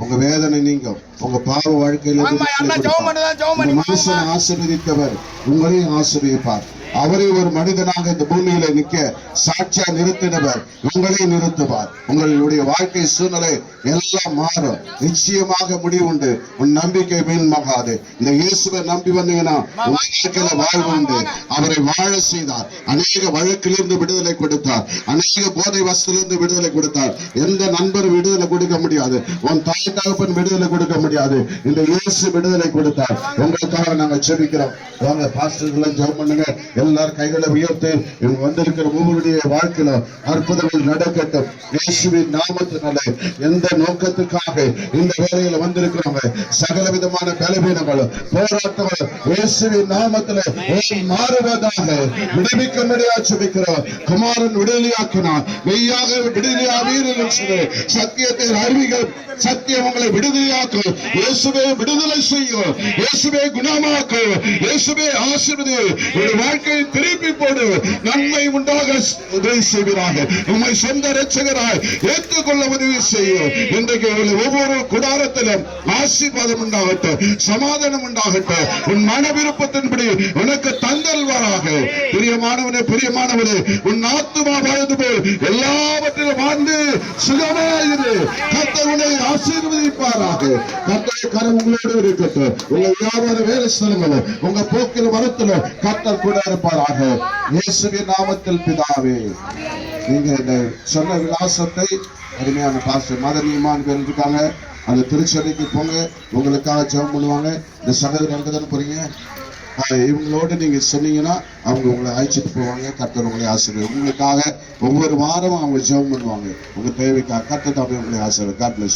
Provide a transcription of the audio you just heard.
உங்க வேதனை நீங்கும். உங்க பாவ வாழ்க்கையில மனுஷனை ஆசீர்வதித்தவர் உங்களையும் ஆசீர்வதிப்பார். அவரே ஒரு மனிதனாக இந்த பூமியில நிக்க சாட்சியா நிறுத்தினவர் உங்களை நிறுத்துவார். உங்களுடைய வாழ்க்கை சூழ்நிலை எல்லாம் மாறும். நிச்சயமாக முடிவு உண்டு. உன் நம்பிக்கை வீண்மாகாது. இந்த இயேசுவை நம்பி வந்தீங்கன்னா உங்க வாழ்க்கையில வாழ்வு உண்டு. அவரை வாழ செய்தார். அநேக வழக்கிலிருந்து விடுதலை கொடுத்தார். அநேக போதை வசத்திலிருந்து விடுதலை கொடுத்தார். எந்த நண்பரும் விடுதலை கொடுக்க முடியாது. உன் தாய் தகப்பன் விடுதலை கொடுக்க முடியாது. இந்த இயேசு விடுதலை கொடுத்தார். உங்களுக்காக நாங்க ஜெபிக்கிறோம். வாங்க பாஸ்டர்கள் ஜெபம் பண்ணுங்க. எல்லாரும் கைகளை உயர்த்தி வந்திருக்கிற ஒவ்வொருடைய வாழ்க்கையில அற்புதங்கள் நடக்கட்டும். இயேசுவின் நாமத்தினால எந்த நோக்கத்துக்காக இந்த வேலையில வந்திருக்கிறவங்க சகல விதமான பலவீனங்கள் போராட்டங்கள் இயேசுவின் நாமத்தில மாறுவதாக விடுவிக்க முடியாது ஜெபிக்கிறோம். குமாரன் விடுதலையாக்கினார். மெய்யாக விடுதலையாவீர் என்று சத்தியத்தை அறிவிகள். சத்தியம் உங்களை விடுதலையாக்கும். இயேசுவே விடுதலை செய்யும். இயேசுவே குணமாக்கு. இயேசுவே ஆசீர்வதி. ஒரு வாழ்க்கையை திருப்பி போடு. நன்மை உண்டாக உதவி செய்வீராக. உம்மை சொந்த இரட்சகராய் ஏற்றுக்கொள்ள உதவி செய்யும். இன்றைக்கு ஒவ்வொரு குடாரத்திலும் ஆசீர்வாதம் உண்டாகட்டும். சமாதானம் உண்டாகட்டும். உன் மன விருப்பத்தின்படி உனக்கு தந்தல்வாராக. பிரியமானவனே பிரியமானவனே உன் ஆத்துமா வாழ்ந்து போல் எல்லாவற்றிலும் வாழ்ந்து சுகமாயிரு. கர்த்தர் உன்னை ஆசீர்வதிப்பாராக. கர்த்தருடைய கரம் உங்களோடு இருக்கட்டும். உங்க வியாபார வேலை ஸ்தலங்களும் உங்க போக்கில் வரத்துல கர்த்தர் கூட இருப்பாராக. இயேசுவின் நாமத்தில் பிதாவே. நீங்க இந்த சொன்ன விலாசத்தை அருமையான பாஸ்டர் மதனியமான் பேர் இருக்காங்க. அந்த திருச்சபைக்கு போங்க. உங்களுக்காக ஜெபம் பண்ணுவாங்க. இந்த சகோதரர் அங்க தானே போறீங்க. இவங்களோட நீங்க சொன்னீங்கன்னா அவங்க உங்களை அழைச்சிட்டு போவாங்க. கர்த்தர் உங்களை ஆசீர்வதிப்பார். உங்களுக்காக ஒவ்வொரு வாரமும் அவங்க ஜெபம் பண்ணுவாங்க. உங்க தேவைக்காக கர்த்தர் உங்களை ஆசீர்வதிப்பார். God bless you.